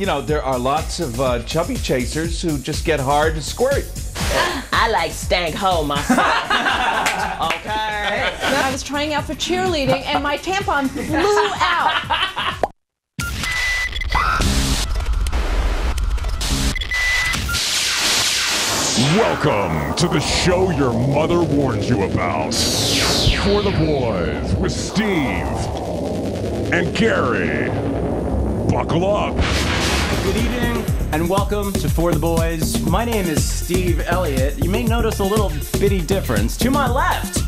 you know, there are lots of chubby chasers who just get hard to squirt. I like stank ho myself. Okay. I was trying out for cheerleading and my tampon flew out. Welcome to the show your mother warned you about. For the Boys with Steve and Cary. Buckle up. Good evening and welcome to For the Boys. My name is Steve Elliott. You may notice a little bitty difference. To my left,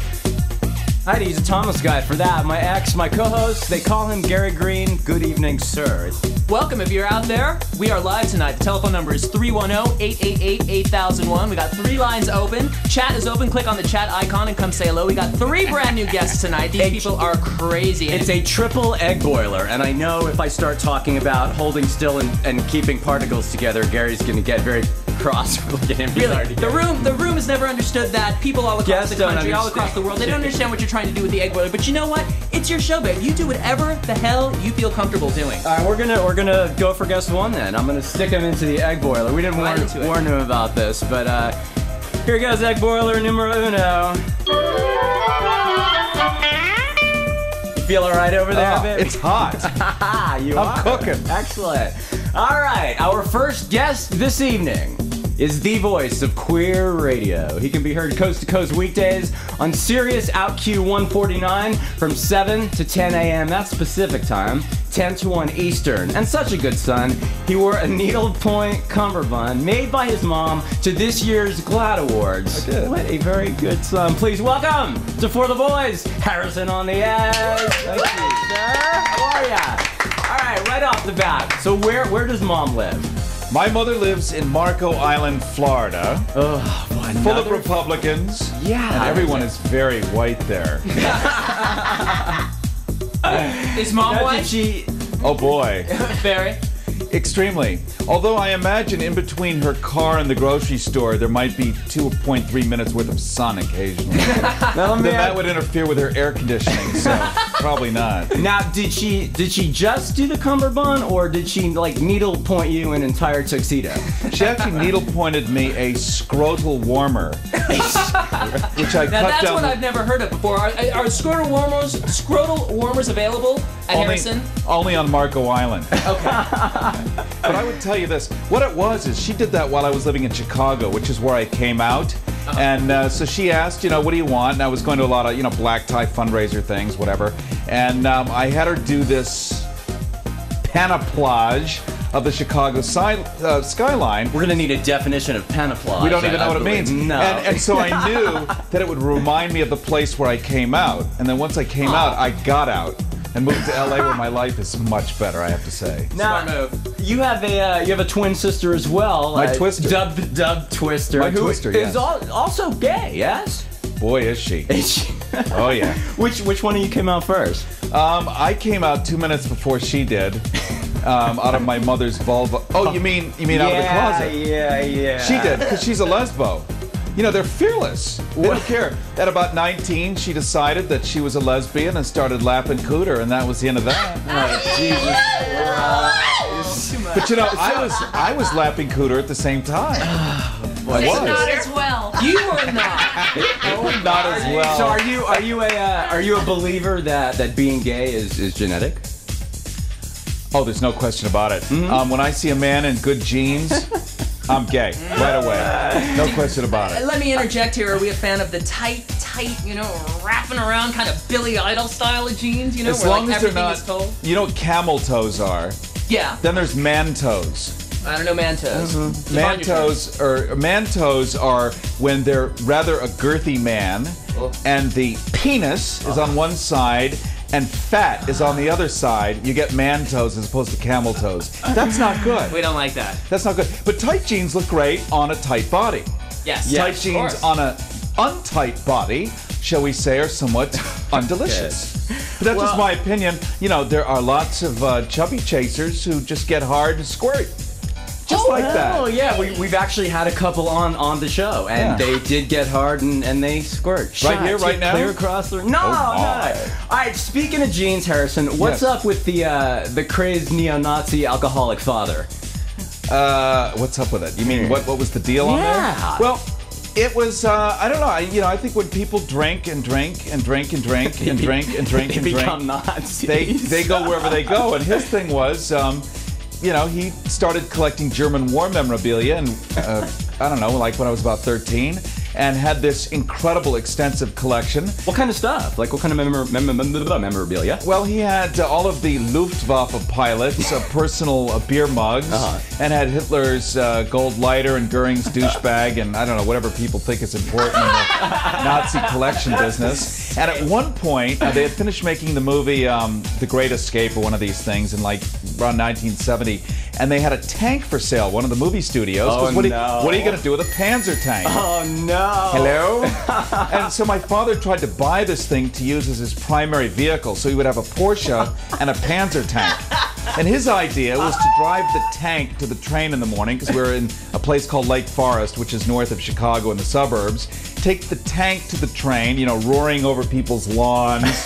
I had to use a Thomas guide for that. My co-host, they call him Gary Green. Good evening, sir. Welcome if you're out there. We are live tonight. The telephone number is 310-888-8001. We got 3 lines open. Chat is open. Click on the chat icon and come say hello. We got 3 brand new guests tonight. These people are crazy. It's a triple egg boiler, and I know if I start talking about holding still and keeping particles together, Gary's going to get very cross. Really, the room has never understood that. People all across the country, all across the world, they don't understand what you're trying to do with the egg boiler. But you know what? It's your show, babe. You do whatever the hell you feel comfortable doing. All right, we're gonna go for guest 1 then. I'm gonna stick him into the egg boiler. We didn't warn him about this, but here goes egg boiler numero uno. You feel all right over there, baby? It's hot. I'm cooking. Excellent. All right, our first guest this evening is the voice of queer radio. He can be heard coast to coast weekdays on Sirius OutQ 149 from 7 to 10 a.m. That's Pacific time, 10 to 1 Eastern. And such a good son, he wore a needlepoint cummerbund made by his mom to this year's GLAAD Awards. I did. What a very good son. Please welcome to For the Boys, Harrison on the edge. Thank you, sir. How are ya? All right, right off the bat. So where does mom live? My mother lives in Marco Island, Florida. Oh, boy, full of Republicans. Yeah. And everyone is very white there. Is mom white? Oh boy. Very. Extremely. Although I imagine in between her car and the grocery store, there might be 2.3 minutes worth of sun occasionally. Then that would interfere with her air conditioning, so probably not. Now, did she just do the cummerbund, or did she like needle point you an entire tuxedo? She actually needle pointed me a scrotal warmer, which I cut down. Now that's what I've never heard of before. Are scrotal warmers available at Harrison? Only on Marco Island. Okay. But I would tell you this. What it was is she did that while I was living in Chicago, which is where I came out. And so she asked, you know, what do you want? And I was going to a lot of, you know, black tie fundraiser things, whatever. And I had her do this panoplage of the Chicago skyline. We're gonna need a definition of panoplage. We don't even know what it means. No. And so I knew that it would remind me of the place where I came out. And then once I came out, I got out and moved to LA, where my life is much better, I have to say. Now, Smart move. you have a twin sister as well. My twister. Dubbed Twister. My twister, yes. Is also gay, yes? Boy, is she. Is she? Oh yeah. Which one of you came out first? I came out 2 minutes before she did. Out of my mother's vulva. Oh, you mean out of the closet? Yeah. She did, because she's a lesbo. You know, they're fearless. They don't care. At about 19, she decided that she was a lesbian and started lapping cooter, and that was the end of that. Oh, Jesus. But you know, I was lapping cooter at the same time. I was. Not as well. You were not. Not as well. So are you a believer that being gay is genetic? Oh, there's no question about it. When I see a man in good jeans, I'm gay right away. No question about it. Let me interject here. Are we a fan of the tight, you know, wrapping around kind of Billy Idol style of jeans? You know, As where long like as they're everything not, is told. you know what camel toes are? Yeah. Then there's man toes. I don't know man toes. Man toes are when they're rather a girthy man, and the penis is on one side and fat is on the other side. You get man toes as opposed to camel toes. That's not good. We don't like that. That's not good. But tight jeans look great on a tight body. Yes. Tight jeans on a untight body, shall we say, are somewhat undelicious. But that's just my opinion. You know, there are lots of chubby chasers who just get hard to squirt. Just like that. Oh yeah, we've actually had a couple on the show, and they did get hard and they squirt. Right here, right now? Clear across the... No. All right, speaking of jeans, Harrison, what's up with the crazed neo-Nazi alcoholic father? What's up with it? You mean what was the deal on there? Well, it was I don't know. I think when people drink and drink and drink and drink and drink and drink and They drink, become Nazis. they go wherever they go. And his thing was, he started collecting German war memorabilia, and I don't know, like when I was about 13. And had this incredible, extensive collection. What kind of stuff? Like what kind of memorabilia? Well, he had all of the Luftwaffe pilots, personal beer mugs, and had Hitler's gold lighter and Goering's douchebag, and I don't know, whatever people think is important in the Nazi collection business. And at one point, they had finished making the movie The Great Escape, or one of these things, in like around 1970. And they had a tank for sale, one of the movie studios. Oh, what are you going to do with a Panzer tank? Oh, no. Hello? And so my father tried to buy this thing to use as his primary vehicle, so he would have a Porsche and a Panzer tank. And his idea was to drive the tank to the train in the morning, because we were in a place called Lake Forest, which is north of Chicago in the suburbs. Take the tank to the train, roaring over people's lawns.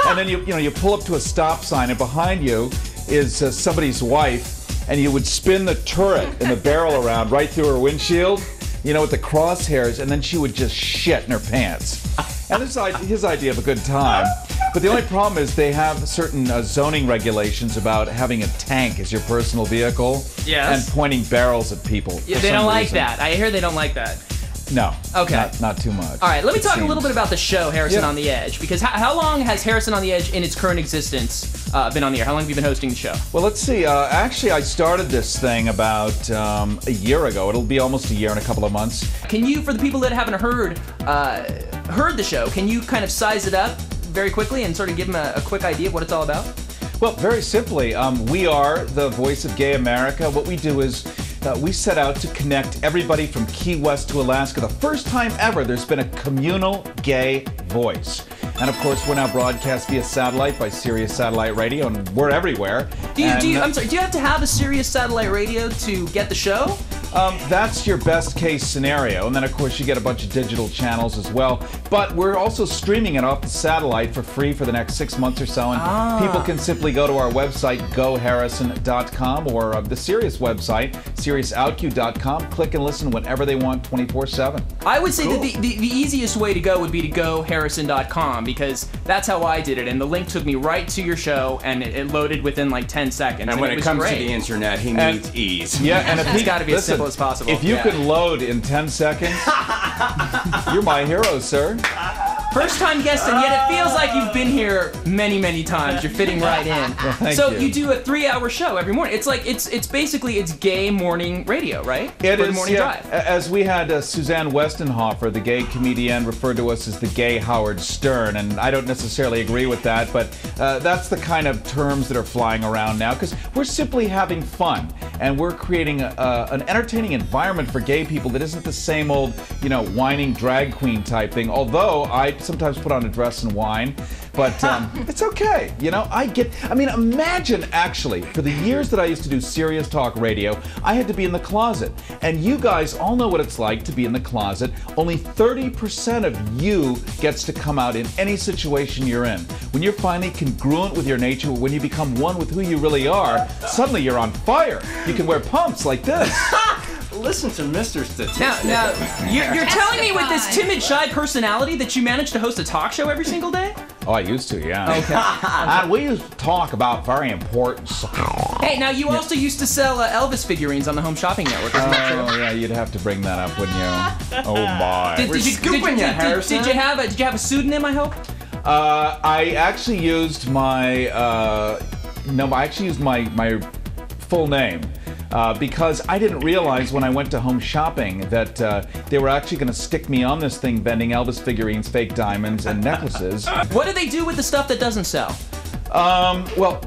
And then you pull up to a stop sign, and behind you is somebody's wife. And you would spin the turret and the barrel around right through her windshield, with the crosshairs, and then she would just shit in her pants. And this is his idea of a good time. But the only problem is they have certain zoning regulations about having a tank as your personal vehicle. Yes. And pointing barrels at people. Yeah, they don't like that. I hear they don't like that. No. Okay. Not too much. All right, let me talk a little bit about the show, Harrison on the Edge. Because how long has Harrison on the Edge in its current existence been on the air? How long have you been hosting the show? Well, let's see. Actually, I started this thing about a year ago. It'll be almost a year in a couple of months. Can you, for the people that haven't heard the show, can you kind of size it up very quickly and sort of give them a quick idea of what it's all about? Well, very simply, we are the voice of gay America. What we do is we set out to connect everybody from Key West to Alaska. The first time ever there's been a communal gay voice. And of course, we're now broadcast via satellite by Sirius Satellite Radio, and we're everywhere. Do you have to have a Sirius Satellite Radio to get the show? That's your best case scenario. And then, of course, you get a bunch of digital channels as well. But we're also streaming it off the satellite for free for the next 6 months or so. And people can simply go to our website, goharrison.com, or the Sirius website, SiriusOutQ.com. Click and listen whenever they want, 24/7. I would say that the easiest way to go would be to goharrison.com, because that's how I did it. And the link took me right to your show, and it loaded within like 10 seconds. And when it comes great. to the internet, he needs ease. Yeah, and it's got to be as simple as possible. If you can load in 10 seconds, you're my hero, sir. First time guest, and yet it feels like you've been here many, many times. You're fitting right in. Well, thank so you. You do a 3-hour show every morning. It's like it's basically gay morning radio, right? It For is, the morning drive. As we had Suzanne Westenhofer, the gay comedian, referred to us as the gay Howard Stern, and I don't necessarily agree with that, but that's the kind of terms that are flying around now, because we're simply having fun, and we're creating an entertaining environment for gay people that isn't the same old, whining drag queen type thing, although I sometimes put on a dress and whine, but it's okay. Imagine actually, for the years that I used to do Sirius Talk Radio, I had to be in the closet, and you guys all know what it's like to be in the closet. Only 30% of you gets to come out in any situation you're in. When you're finally congruent with your nature, when you become one with who you really are, suddenly you're on fire. You can wear pumps like this. Listen to Mr. Statistic. Now you're telling me with this timid, shy personality that you manage to host a talk show every single day? Oh, I used to, yeah. Okay. And we used to talk about very important stuff. Hey, now you also used to sell Elvis figurines on the Home Shopping Network, isn't that true? Oh, yeah, you'd have to bring that up, wouldn't you? Oh, my. Did you have a pseudonym, I hope? I actually used my my full name. Because I didn't realize when I went to Home Shopping that they were actually going to stick me on this thing vending Elvis figurines, fake diamonds, and necklaces. What do they do with the stuff that doesn't sell? Well,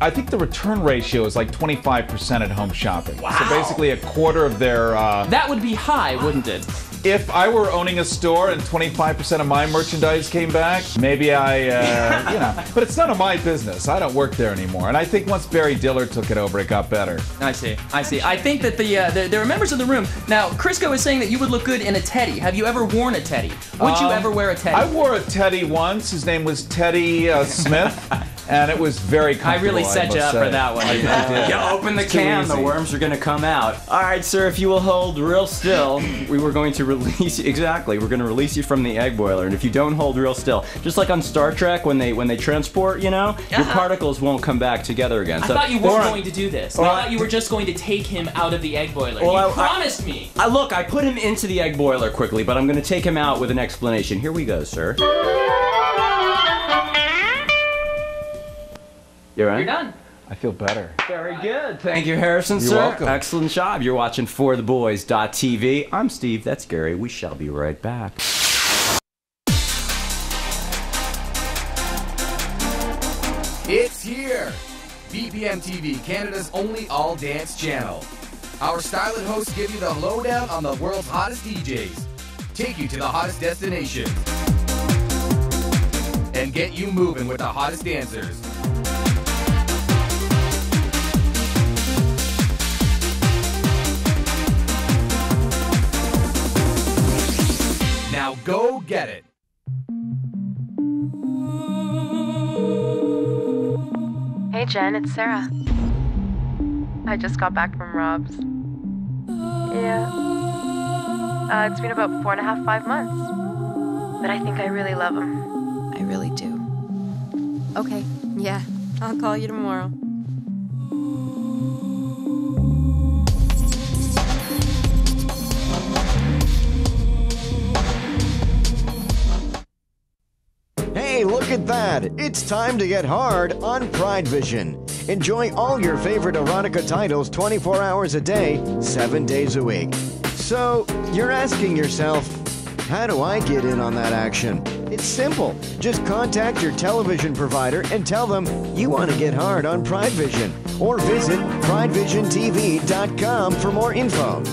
I think the return ratio is like 25% at Home Shopping. Wow. So basically a quarter of their... That would be high, wouldn't it? If I were owning a store and 25% of my merchandise came back, maybe but it's none of my business. I don't work there anymore. And I think once Barry Diller took it over, it got better. I see. I think that there are members of the room. Now, Crisco is saying that you would look good in a teddy. Have you ever worn a teddy? Would you ever wear a teddy? I wore a teddy once. His name was Teddy Smith. and it was very I comfortable. really set you up for that one. You open the can, the worms are going to come out. All right, sir, if you will hold real still, we were going to release you. Exactly, we're going to release you from the egg boiler. And if you don't hold real still, just like on Star Trek when they transport, you know, your particles won't come back together again. I thought you weren't going to do this. I thought you were just going to take him out of the egg boiler. You promised me. Look, I put him into the egg boiler quickly, but I'm going to take him out with an explanation. Here we go, sir. You're right? You're done. I feel better. Very good. Thank you, Harrison, You're sir. welcome. Excellent job. You're watching ForTheBoys.tv. I'm Steve. That's Cary. We shall be right back. It's here! BPM TV, Canada's only all-dance channel. Our styling hosts give you the lowdown on the world's hottest DJs, take you to the hottest destinations, and get you moving with the hottest dancers. Now go get it! Hey Jen, it's Sarah. I just got back from Rob's. Yeah. It's been about 4.5, 5 months. But I think I really love him. I really do. Okay, yeah. I'll call you tomorrow. Hey, look at that! It's time to get hard on Pride Vision. Enjoy all your favorite erotica titles 24 hours a day, 7 days a week. So, you're asking yourself, how do I get in on that action? It's simple. Just contact your television provider and tell them you want to get hard on Pride Vision, or visit pridevisiontv.com for more info.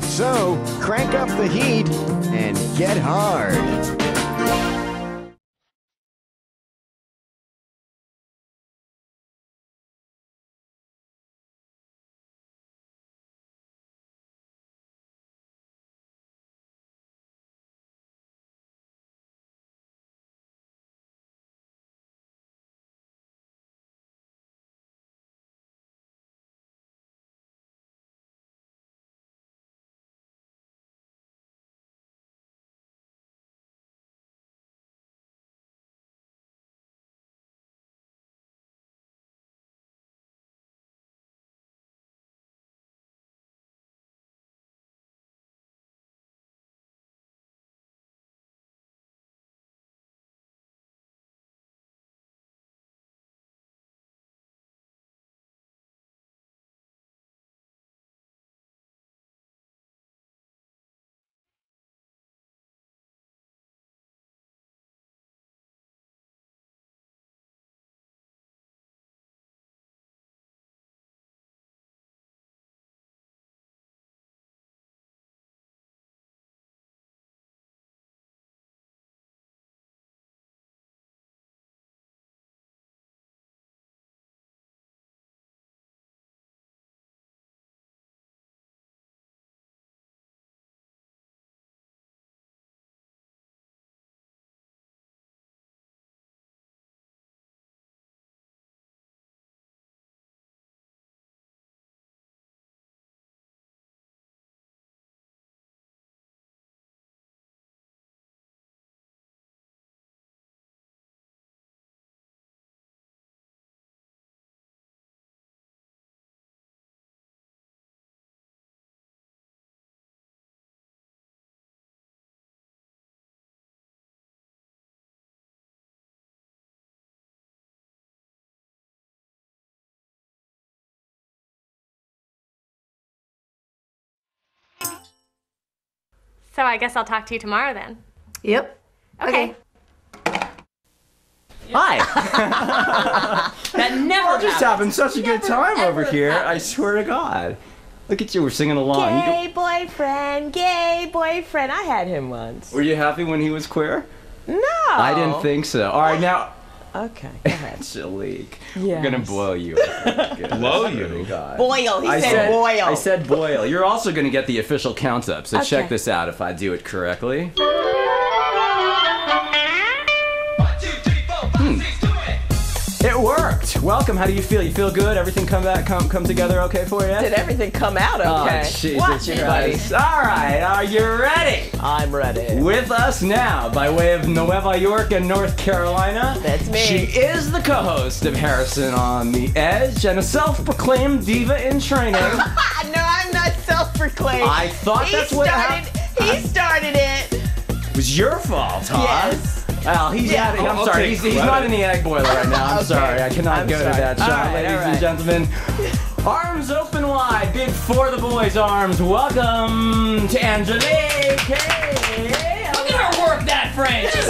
So, crank up the heat and get hard. So I guess I'll talk to you tomorrow then. Yep. Okay. Hi. That never just having such a good time over here. I swear to God. Look at you, we're singing along. Gay boyfriend, gay boyfriend. I had him once. Were you happy when he was queer? No. I didn't think so. All right, now. Okay, go ahead. Angelique, Yes. we're gonna blow you up. Blow you? Boil. He said boil. I said boil. You're also gonna get the official count up, so Okay. check this out if I do it correctly. It worked. Welcome. How do you feel? You feel good? Everything come together okay for you? Did everything come out okay? Oh, Jesus Watch it, buddy. Christ. All right, are you ready? I'm ready. With us now, by way of Nueva York and North Carolina. That's me. She is the co-host of Harrison on the Edge and a self-proclaimed diva in training. No, I'm not self-proclaimed. I thought that's what happened. He started it. It was your fault, huh? Yes. Well, he's out of, I'm sorry, he's not in the egg boiler right now. I'm sorry, I cannot go to that shot, ladies and gentlemen. Arms open wide, big For the Boys arms. Welcome to Angelique. Hey, Look at her work that, Frank. look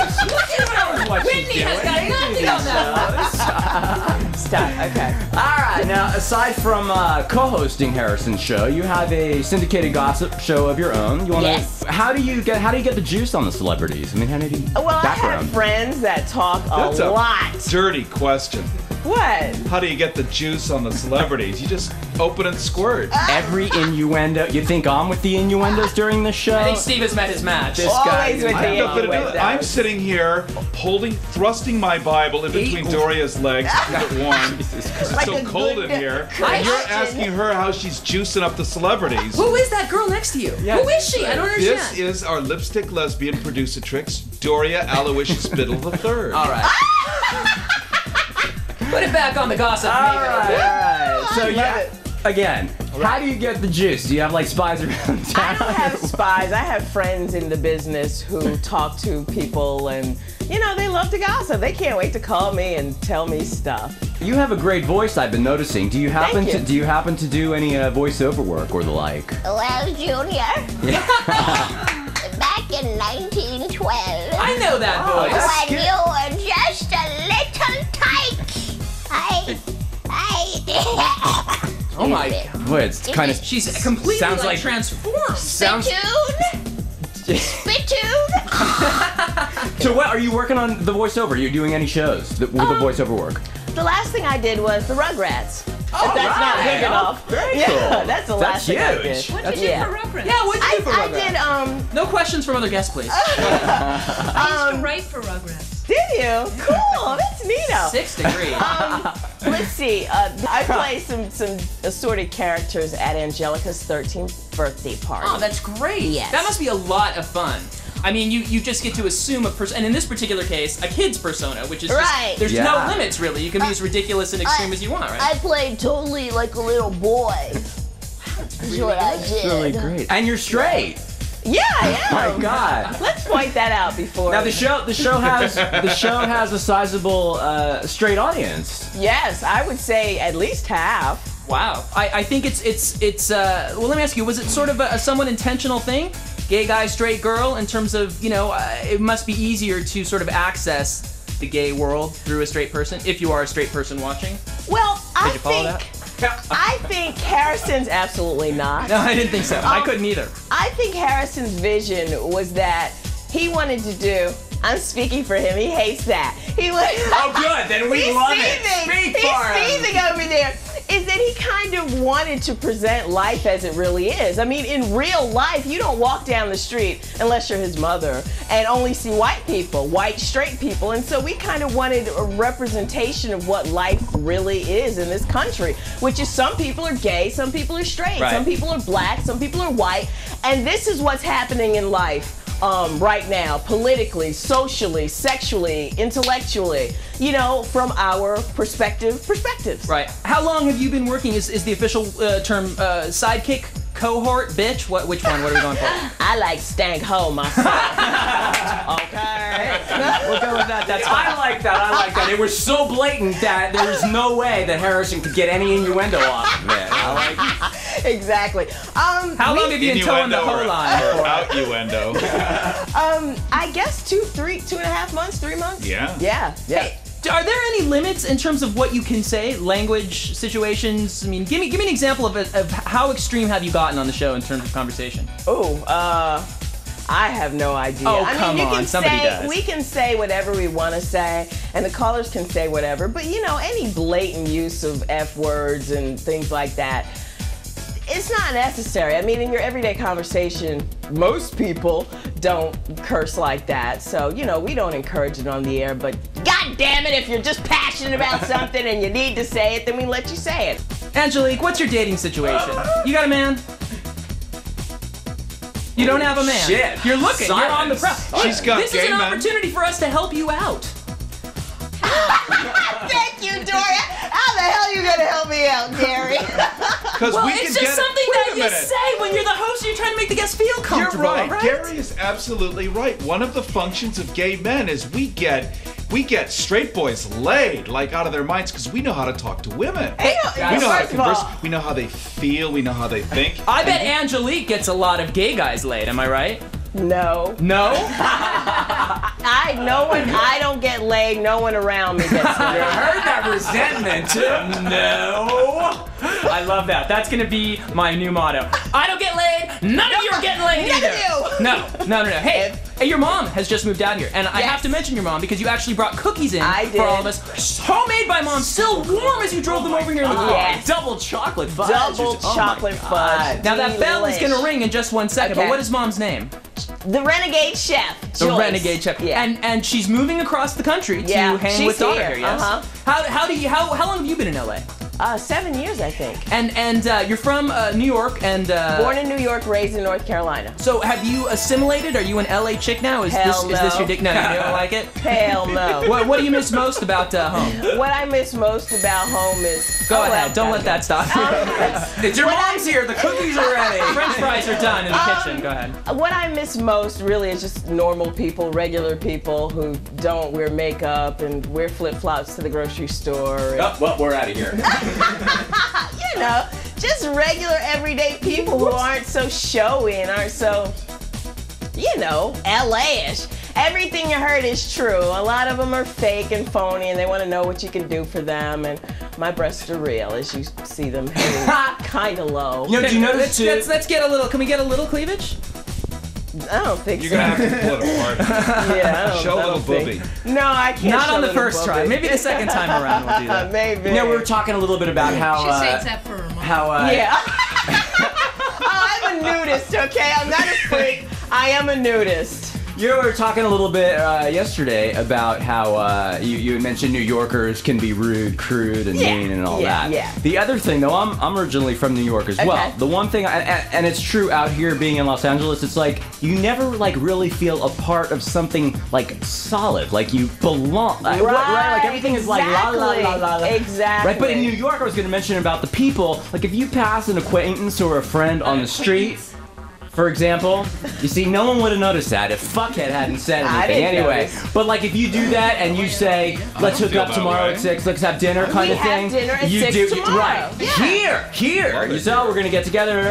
at what she's Whitney has doing. got nothing on that. Stop. Okay. All right, now aside from co-hosting Harrison's show, you have a syndicated gossip show of your own. You wanna, Yes. How do you get the juice on the celebrities? I mean, how do you? Well, I background. have friends that talk That's a lot. Dirty question. What? How do you get the juice on the celebrities? You just open and squirt. Every innuendo. You think I'm with the innuendos during the show? I think Steve has met his match. This guy. Always with I have the nothing to do with it. innuendos. I'm sitting here thrusting my Bible in between Doria's legs to keep it warm because it's Like so a cold good in here. Christian. And you're asking her how she's juicing up the celebrities. Who is that girl next to you? Yes. Who is she? I don't understand. This is our lipstick lesbian producer-trix, Doria Aloysius Biddle III. All right. Put it back on the gossip. All right, Maybe. So again, how do you get the juice? Do you have like spies around town? I don't have spies. I have friends in the business who talk to people and, they love to gossip. They can't wait to call me and tell me stuff. You have a great voice, I've been noticing. Do you happen Thank you. to do any voiceover work or the like? Well, Junior, back in 1912, I know that voice. when you were just a little tyke, Oh my God. Boy, it's kind of. She's completely Sounds like- transformed. Spittoon. So what, are you working on the voiceover? Are you doing any shows with the voiceover work? The last thing I did was the Rugrats. Oh, If that's not right. big enough. Very Yeah, cool. that's the last thing I did. huge. What'd you do for reference? Yeah, what'd you do for I Rugrats? did, No questions from other guests, please. I used to write for Rugrats. Did you? Cool, that's neato. 6 degrees. Let's see. I played some assorted characters at Angelica's 13th birthday party. Oh, that's great. Yes. That must be a lot of fun. I mean, you just get to assume a person, and in this particular case, a kid's persona, which is Right. just, there's Yeah. no limits, really. You can be as ridiculous and extreme as you want, right? I played totally like a little boy. That's what I did. Really great. And you're straight. Yeah, I Oh am. my God. Let's point that out before. Now the show has a sizable straight audience. Yes, I would say at least half. Wow. I think it's well, let me ask you, was it sort of a somewhat intentional thing? Gay guy, straight girl, in terms of, it must be easier to sort of access the gay world through a straight person, if you are a straight person watching? Well, Did you follow that? I think Harrison's absolutely not. No, I didn't think so. I couldn't either. I think Harrison's vision was that he wanted to do. I'm speaking for him. He hates that. He was. Oh, good. Then we love it. Speak He's for him. seething over there. Is that he kind of wanted to present life as it really is. I mean, in real life, you don't walk down the street unless you're his mother and only see white people, white straight people. And so we kind of wanted a representation of what life really is in this country, which is some people are gay, some people are straight, Right. some people are black, some people are white. And this is what's happening in life. Right now, politically, socially, sexually, intellectually, from our perspectives. Right. How long have you been working? Is the official term sidekick, cohort, bitch? Which one? What are we going for? I like stank ho myself. Okay. We'll go with that. That's I like that. It was so blatant that there was no way that Harrison could get any innuendo off of it. I like it. Exactly. How long have you been towing the whole line? Or out-uendo. I guess 2.5 months, 3 months. Yeah. Yeah. Hey, are there any limits in terms of what you can say? Language, situations? I mean, give me an example of how extreme have you gotten on the show in terms of conversation? I have no idea. Oh, I mean, come on, somebody does. We can say whatever we want to say, and the callers can say whatever, but any blatant use of F words and things like that, it's not necessary. I mean, in your everyday conversation, most people don't curse like that. So, we don't encourage it on the air, but God God damn it, if you're just passionate about something and you need to say it, then we let you say it. Angelique, what's your dating situation? You got a man? You don't have a man. Shit. You're looking. Silence. You're on the prowl. She's got This is gay an men. opportunity for us to help you out. Thank you, Doria. How the hell are you gonna help me out, Cary? Because Well, we it's can just get something Wait that a you minute. say when you're the host and you're trying to make the guests feel You're comfortable. right. Right? Gary is absolutely right. One of the functions of gay men is we get straight boys laid like out of their minds because we know how to talk to women. Hey, We know how to first of all, converse. We know how they feel. We know how they think. I bet Angelique gets a lot of gay guys laid. Am I right? no. No? I don't get laid. No one around me gets laid. heard that resentment. No. I love that. That's gonna be my new motto. I don't get laid. None of you are getting laid None either. of you. No. Hey, your mom has just moved out here, and I have to mention your mom because you actually brought cookies in I for all did. of us. Homemade by mom, still warm as you drove them over here in the car. Yes. Double chocolate fudge. Double Oh my chocolate God. fudge. Now that bell is Delish. gonna ring in just 1 second. Okay. But what is mom's name? The Renegade Chef. The Joyce. Renegade Chef. Yeah. And she's moving across the country to Yeah, hang she's with daughter here. here. Yes. Uh-huh. How long have you been in LA? 7 years, I think. And you're from New York and Born in New York, raised in North Carolina. So have you assimilated? Are you an LA chick now? Is Hell this your no. dick? No, you don't like it? Hell no. What do you miss most about home? What I miss most about home is... Go Oh, ahead. well, Don't let that stop you. It's your mom's here. The cookies are ready. French fries are done in the kitchen. Go ahead. What I miss most really is just normal people, regular people who don't wear makeup and wear flip-flops to the grocery store. And, Oh, well, we're out of here. you know, just regular everyday people who aren't so showy and aren't so, you know, LA-ish. Everything you heard is true. A lot of them are fake and phony and they want to know what you can do for them. And my breasts are real as you see them hanging kind of low. You know, do you notice too? Let's get a little. Can we get a little cleavage? I don't think You're so. gonna have to pull it apart. Yeah, I don't, Show a I little don't think- booby. No, I can't. Not show on the little first try. booby. Maybe the second time around we'll do that. Maybe. You know, we were talking a little bit about how. She saves that for her mom. Yeah. Oh, I'm a nudist, okay? I'm not a freak. I am a nudist. You know, we were talking a little bit yesterday about how you had mentioned New Yorkers can be rude, crude, and Yeah, mean and all yeah, that. yeah. The other thing, though, I'm originally from New York as well. Okay. The one thing, and it's true out here being in Los Angeles, it's like you never like really feel a part of something like solid, like you belong. Right? Like everything is like la la la la la. Exactly. Right, but in New York, I was going to mention about the people. Like if you pass an acquaintance or a friend on the street. For example, you see, no one would have noticed that if fuckhead hadn't said I anything didn't anyway. notice. But like, if you do that and you say, "Let's hook feel up that tomorrow way. at 6, let's have dinner," kind We of thing. have dinner at you 6 do tomorrow. right Yeah. here. You say, "Oh, we're gonna get together."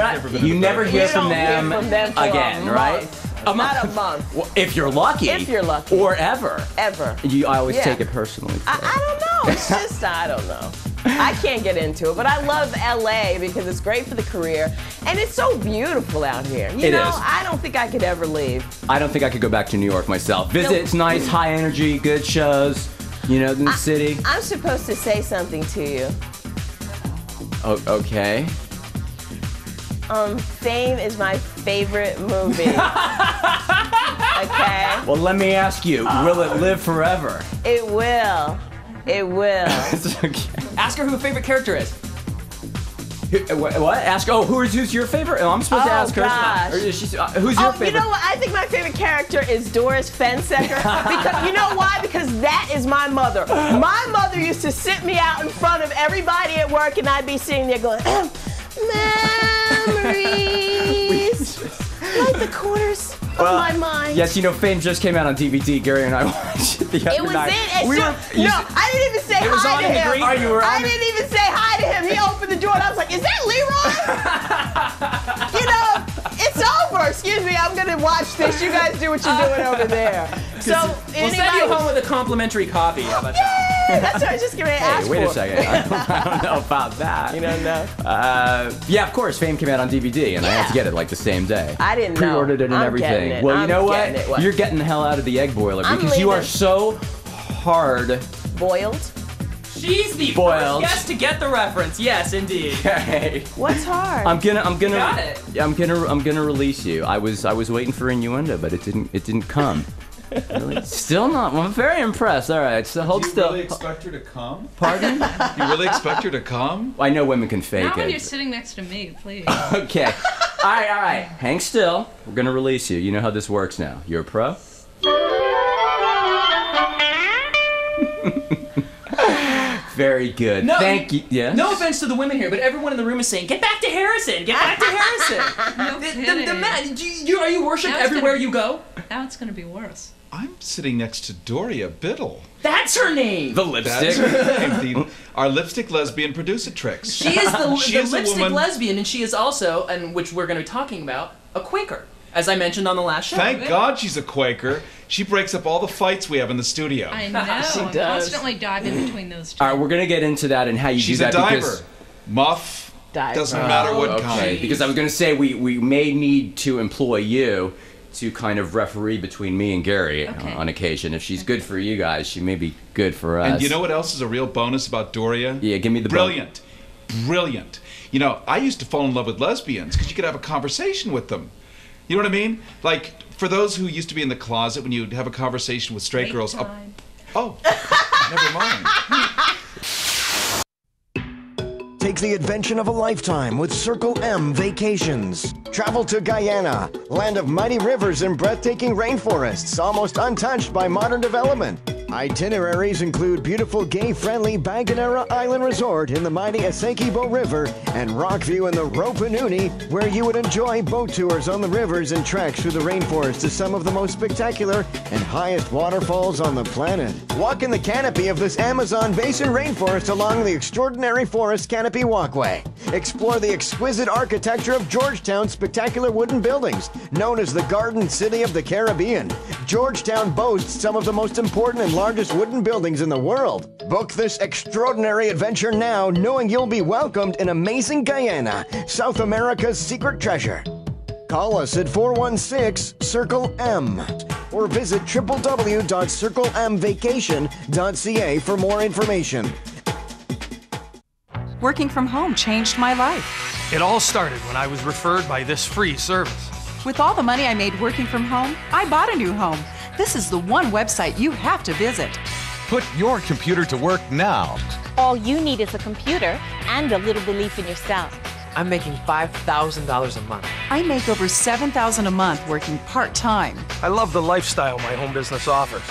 You never hear You from don't them hear from them for again, a right? month. Not a month. Well, if you're lucky. If you're lucky. Or ever. Ever. I always Yeah. take it personally. I don't know. It's just, I don't know. I can't get into it, but I love LA because it's great for the career and it's so beautiful out here. You It know, is. I don't think I could ever leave. I don't think I could go back to New York myself. Visit, No. it's nice, high energy, good shows. You know, in the city. I'm supposed to say something to you. Oh, okay. Fame is my favorite movie. Okay? Well, let me ask you, will it live forever? It will. It will. Okay. Ask her who her favorite character is. What? Ask. Oh, who's your favorite? Oh, I'm supposed to ask her. gosh. Or is she, who's your Oh, favorite? you know what? I think my favorite character is Doris Fensecker. Because you know why? Because that is my mother. My mother used to sit me out in front of everybody at work, and I'd be sitting there going, memories, like the corners of my mind. Yes, you know, Fame just came out on DVD. Gary and I watched it the other It was night. it. We No, were, you s- I didn't even say It was hi on to in the him. green room. You were I on the- didn't even say hi to him. He opened the door, and I was like, "Is that Leroy?" You know, it's over. Excuse me. I'm gonna watch this. You guys do what you're doing over there. So We'll send you home with a complimentary copy. How about that? Yay! That's what I was just gonna ask Hey, wait for. a second. I don't know about that. You don't know? Yeah, of course, Fame came out on DVD, and I had to get it like the same day. I didn't know. Pre-ordered it and I'm everything. getting it. Well, you I'm know getting what? it. What? You're getting the hell out of the egg boiler I'm because you are leaving. so hard. Boiled. She's the Boiled. first guest to get the reference. Yes, indeed. Okay. What's hard? I'm gonna Got it. I'm gonna release you. I was waiting for innuendo, but it didn't come. Really? Still not. Well, I'm very impressed. All right, so hold still. Do you really expect her to come? Pardon? You really expect her to come? I know women can fake Not when it. you're sitting next to me, please. Okay. All right. Hang still. We're gonna release you. You know how this works now. You're a pro? Very good. No, Thank you. Yeah. No offense to the women here, but everyone in the room is saying, "Get back to Harrison! Get back to Harrison!" No kidding. The man, are you worshipped everywhere you go? Now it's going to be worse. I'm sitting next to Doria Biddle. That's her name. The lipstick. That's her name. Our lipstick lesbian producer-trix. She is the is lipstick lesbian, and she is also, and which we're going to be talking about, a Quaker, as I mentioned on the last show. Thank God she's a Quaker. She breaks up all the fights we have in the studio. I know. She I'm does. constantly diving between those two. All right, we're gonna get into that and how you She's do that a diver. because Muff. Diver. Doesn't matter what okay. kind. Because I was gonna say we may need to employ you to kind of referee between me and Cary on occasion. If she's good for you guys, she may be good for us. And you know what else is a real bonus about Doria? Yeah, give me the brilliant. Brilliant. You know, I used to fall in love with lesbians because you could have a conversation with them. You know what I mean? Like, for those who used to be in the closet when you'd have a conversation with straight girls. Oh, never mind. Take the adventure of a lifetime with Circle M Vacations. Travel to Guyana, land of mighty rivers and breathtaking rainforests, almost untouched by modern development. Itineraries include beautiful gay-friendly Banganera Island Resort in the mighty Essequibo River and Rockview in the Ropanuni, where you would enjoy boat tours on the rivers and treks through the rainforest to some of the most spectacular and highest waterfalls on the planet. Walk in the canopy of this Amazon basin rainforest along the extraordinary Forest Canopy Walkway. Explore the exquisite architecture of Georgetown's spectacular wooden buildings, known as the Garden City of the Caribbean. Georgetown boasts some of the most important and largest wooden buildings in the world. Book this extraordinary adventure now, knowing you'll be welcomed in amazing Guyana, South America's secret treasure. Call us at 416-CIRCLE-M or visit www.circlemvacation.ca for more information. Working from home changed my life. It all started when I was referred by this free service. With all the money I made working from home, I bought a new home. This is the one website you have to visit. Put your computer to work now. All you need is a computer and a little belief in yourself. I'm making $5,000 a month. I make over $7,000 a month working part-time. I love the lifestyle my home business offers,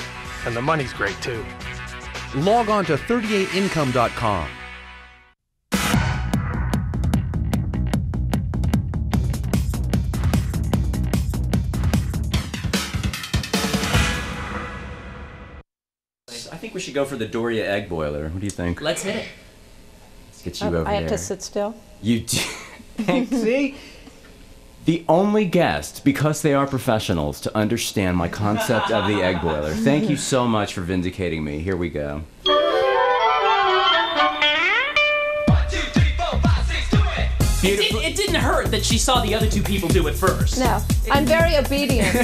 and the money's great too. Log on to 38income.com. I think we should go for the Doria egg boiler. What do you think? Let's hit it. Let's get you over there. I have to sit still? You do. See? The only guest, because they are professionals, to understand my concept of the egg boiler. Thank you so much for vindicating me. Here we go. It didn't hurt that she saw the other two people do it first. No, I'm very obedient.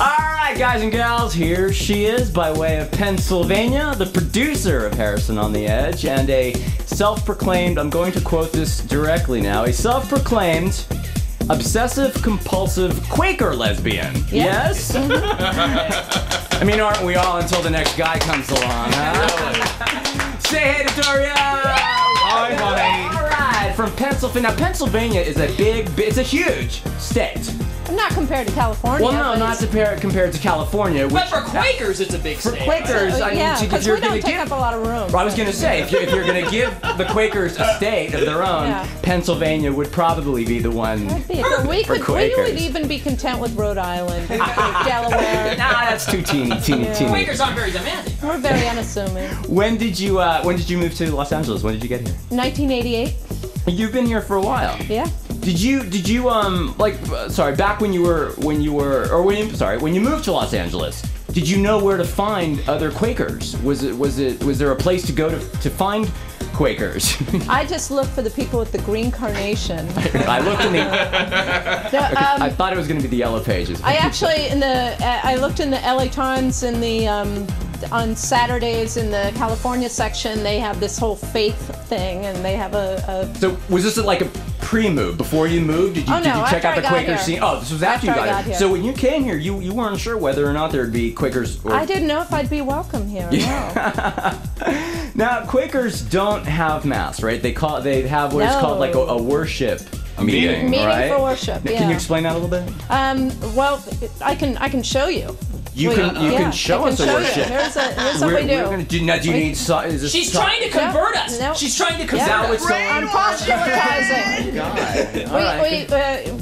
All right, guys and gals, here she is by way of Pennsylvania, the producer of Harrison on the Edge, and a self-proclaimed, I'm going to quote this directly now, a self-proclaimed obsessive-compulsive Quaker lesbian. Yes? I mean, aren't we all until the next guy comes along, huh? Say hey to Doria! Hi, honey. All right, from Pennsylvania. Now, Pennsylvania is it's a huge state. Not compared to California. Well, no, not compared to California. But for Quakers, it's a big for state. Quakers, I mean, yeah, if because you're we don't going to take give, up a lot of room. I was going to say, if you're going to give the Quakers a state of their own, Yeah. Pennsylvania would probably be the one for We Quakers. would even be content with Rhode Island, Delaware. Nah, that's too teeny. Quakers aren't very demanding. We're very unassuming. When did you move to Los Angeles? When did you get here? 1988. You've been here for a while. Yeah. Did you back when you moved to Los Angeles, did you know where to find other Quakers? Was there a place to go to find Quakers? I just looked for the people with the green carnation. I looked in the I thought it was going to be the Yellow Pages. I actually I looked in the LA Times in the on Saturdays in the California section. They have this whole faith thing, and they have a So was this like a pre-move? Before you moved, did you check out the Quaker scene? Oh, this was after you got here. So when you came here, you weren't sure whether or not there'd be Quakers. I didn't know if I'd be welcome here. Yeah. No. Now Quakers don't have mass, right? They have what is called like a worship meeting, right? For worship. Yeah. Can you explain that a little bit? Well, I can show you. You can show us a worship. Here's what we do. Do you need? She's trying to convert us. No. She's trying to convert us. I'm proselytizing.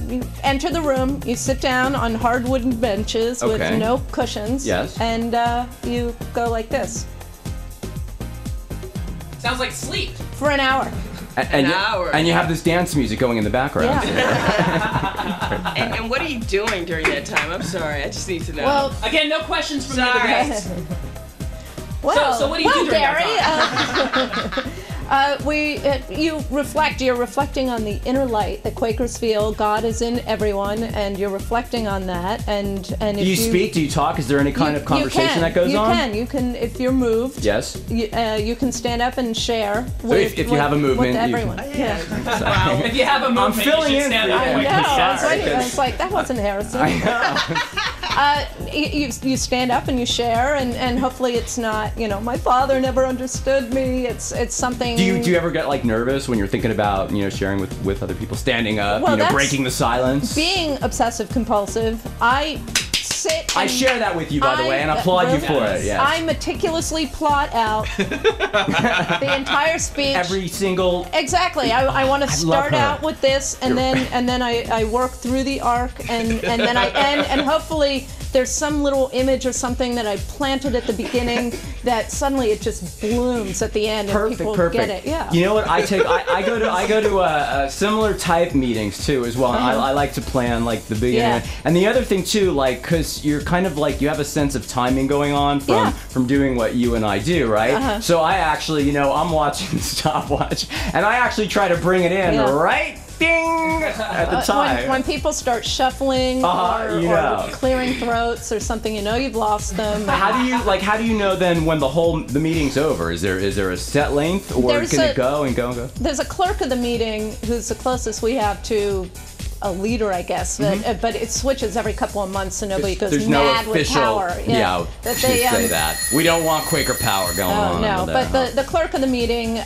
We enter the room. You sit down on hard wooden benches with no cushions. Yes. And you go like this. Sounds like sleep. For an hour. And you have this dance music going in the background. Yeah. and what are you doing during that time? I'm sorry, I just need to know. Well, again, no questions from the other guys. So what do you do during that time? You reflect. You're reflecting on the inner light that Quakers feel. God is in everyone, and you're reflecting on that. And if do you speak? Do you talk? Is there any kind of conversation that goes on? You can. If you're moved. Yes. You can stand up and share. So if you have a movement, with everyone. Wow. If you have a movement, I'm filling you should stand up. I was like, that wasn't Harrison. I know. You stand up and you share, and hopefully it's not, my father never understood me. It's something. Do you ever get like nervous when you're thinking about sharing with other people, standing up, breaking the silence? Being obsessive compulsive, I sit. I share that with you, by the way, and applaud you for it. Yes. I meticulously plot out the entire speech. Every single. Exactly. I want to start out with this, and then I work through the arc, and then I end, and hopefully there's some little image or something that I planted at the beginning that suddenly it just blooms at the end and people get it. Yeah. You know what? I go to similar type meetings too as well. And I like to plan like the beginning. Yeah. And the other thing too, like, because you're kind of like you have a sense of timing going on from doing what you and I do, right? So I actually, I'm watching the stopwatch, and I actually try to bring it in right. Ding! At the time. When people start shuffling or clearing throats or something, you've lost them. How do you know then when the meeting's over? Is there a set length, or can it go and go and go? There's a clerk of the meeting who's the closest we have to a leader, I guess, but it switches every couple of months, so nobody goes mad with power. Yeah, say that. We don't want Quaker power going on. No, but the clerk of the meeting,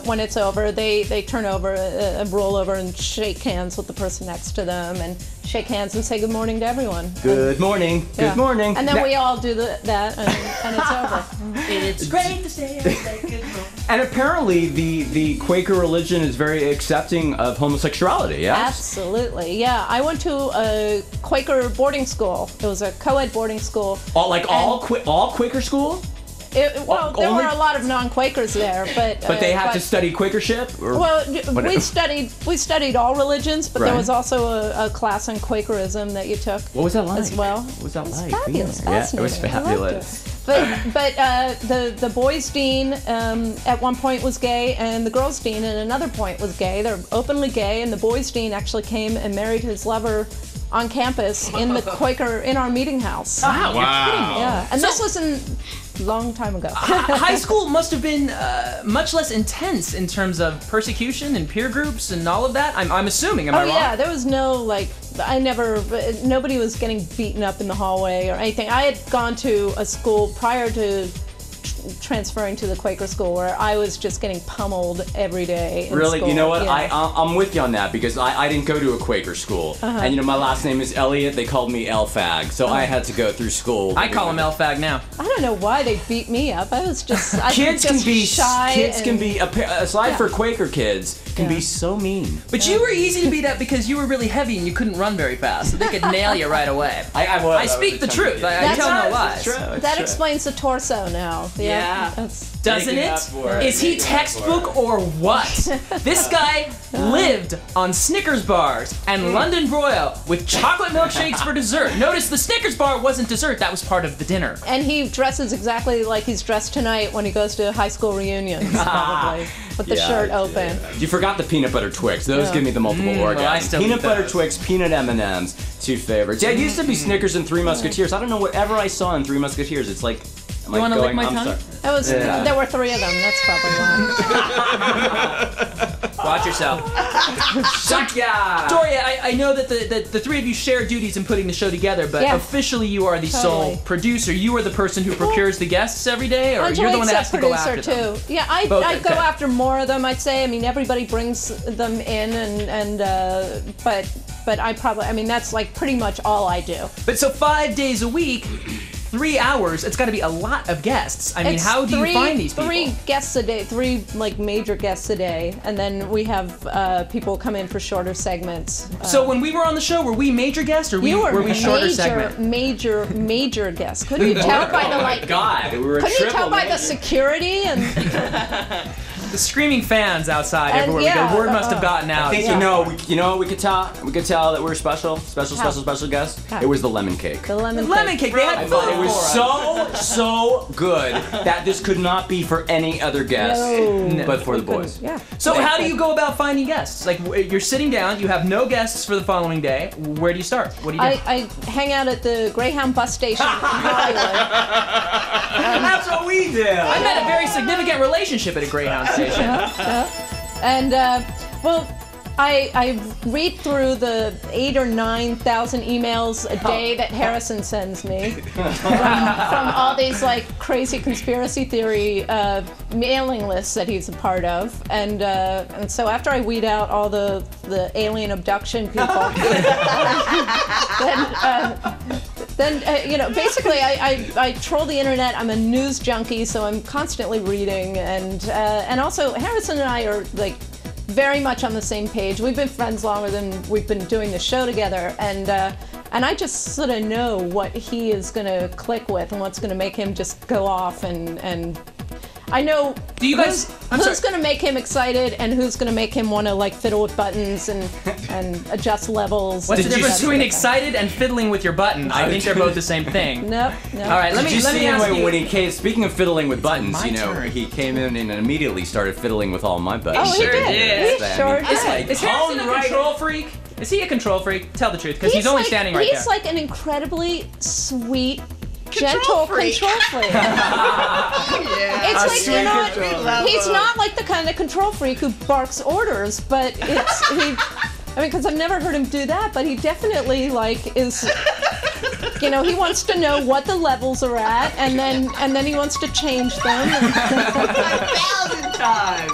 when it's over, they turn over, roll over, and shake hands with the person next to them, and shake hands and say good morning to everyone. Good morning. Good morning. And then we all do that, and it's over. And it's great to stay and say good morning. And apparently, the Quaker religion is very accepting of homosexuality. Yes. Absolutely. Yeah, I went to a Quaker boarding school. It was a co-ed boarding school. All Quaker school? There were a lot of non-Quakers there, but they had to study Quakership. We studied all religions, but there was also a class on Quakerism that you took. What was that like? As well. What was that like? Fabulous. Yeah, it was fabulous. But the boys' dean at one point was gay, and the girls' dean at another point was gay. They're openly gay, and the boys' dean actually came and married his lover on campus in our meeting house. Wow. Yeah, and this was a long time ago. High school must have been much less intense in terms of persecution and peer groups and all of that. I'm assuming. Am I wrong? Yeah, there was no nobody was getting beaten up in the hallway or anything. I had gone to a school prior to transferring to the Quaker school where I was just getting pummeled every day in Really? school. You know what? Yeah. I'm with you on that because I didn't go to a Quaker school. And my last name is Elliott. They called me L-Fag, so I had to go through school. I call him L-Fag now. I don't know why they beat me up. I was just kids can be shy. Kids can be aside for Quaker kids can be so mean. But you were easy to beat up because you were really heavy and you couldn't run very fast. So they could nail you right away. I speak the truth. I tell no lies. That explains the torso now. Yeah. Doesn't it? Is he textbook or what? This guy lived on Snickers bars and London broil with chocolate milkshakes for dessert. Notice the Snickers bar wasn't dessert, that was part of the dinner. And he dresses exactly like he's dressed tonight when he goes to high school reunions, probably. With the shirt open. You forgot the peanut butter Twix. Those give me the multiple orgasms. Peanut butter Twix, peanut M&Ms, two favorites. Yeah, it used to be Snickers and Three Musketeers. I don't know whatever I saw in Three Musketeers. It's like, you want to lick my tongue? There were 3 of them. That's probably why. Watch yourself. Doria, I know that the three of you share duties in putting the show together, but officially you are the sole producer. You are the person who procures the guests every day, or you're the one that has to go after them? Yeah, I go after more of them, I'd say. I mean, everybody brings them in, but I mean, that's like pretty much all I do. But so 5 days a week, 3 hours, it's got to be a lot of guests. I mean, how do you find these people? 3 guests a day, 3 like major guests a day, and then we have people come in for shorter segments. So when we were on the show, were we major guests or were we shorter segment? Major guests. Couldn't you tell by the like? God, we were a couldn't you tell by major. the security and the screaming fans outside everywhere we go? Word must have gotten out. I think you know we could tell that we're special guests. It was the lemon cake. The lemon cake. They had I thought it was so good that this could not be for any other guest, but for the boys. Yeah. So how do you go about finding guests? Like you're sitting down, you have no guests for the following day. Where do you start? What do you do? I hang out at the Greyhound bus station in Hollywood. That's what we do. I met a very significant relationship at a Greyhound station. And well, I read through the 8,000 or 9,000 emails a day that Harrison sends me from all these like crazy conspiracy theory mailing lists that he's a part of, and so after I weed out all the alien abduction people, then you know, basically I troll the internet. I'm a news junkie, so I'm constantly reading, and also Harrison and I are like very much on the same page. We've been friends longer than we've been doing the show together, and I just sort of know what he is going to click with and what's going to make him just go off, and I know who's going to make him excited and who's going to make him want to like fiddle with buttons and adjust levels. What's the difference between excited and fiddling with your button? I think they're both the same thing. No. All right, let me ask you. When he came, speaking of fiddling with buttons, you know, he came in and immediately started fiddling with all my buttons. Oh, he did. He sure did. Is Harrison a control freak? Is he a control freak? Tell the truth, because he's only standing right there. He's like an incredibly sweet, gentle control freak. It's like, you know, he's not like the kind of control freak who barks orders, but I mean, because I've never heard him do that, but he definitely like is, you know, he wants to know what the levels are at, and then he wants to change them. 1,000 times.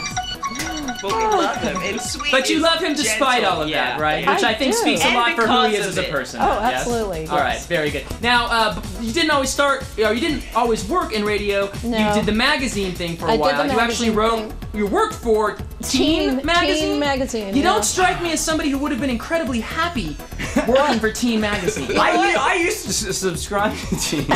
But we love him. And sweet. But you love him despite all of that, right? Which I think speaks a lot for who he is as a person. Oh, absolutely. All right, very good. Now, you didn't always you didn't always work in radio. No. You did the magazine thing for a while. You actually you worked for Teen Magazine? Teen Magazine, You don't strike me as somebody who would have been incredibly happy working for Teen Magazine. I used to subscribe to Teen.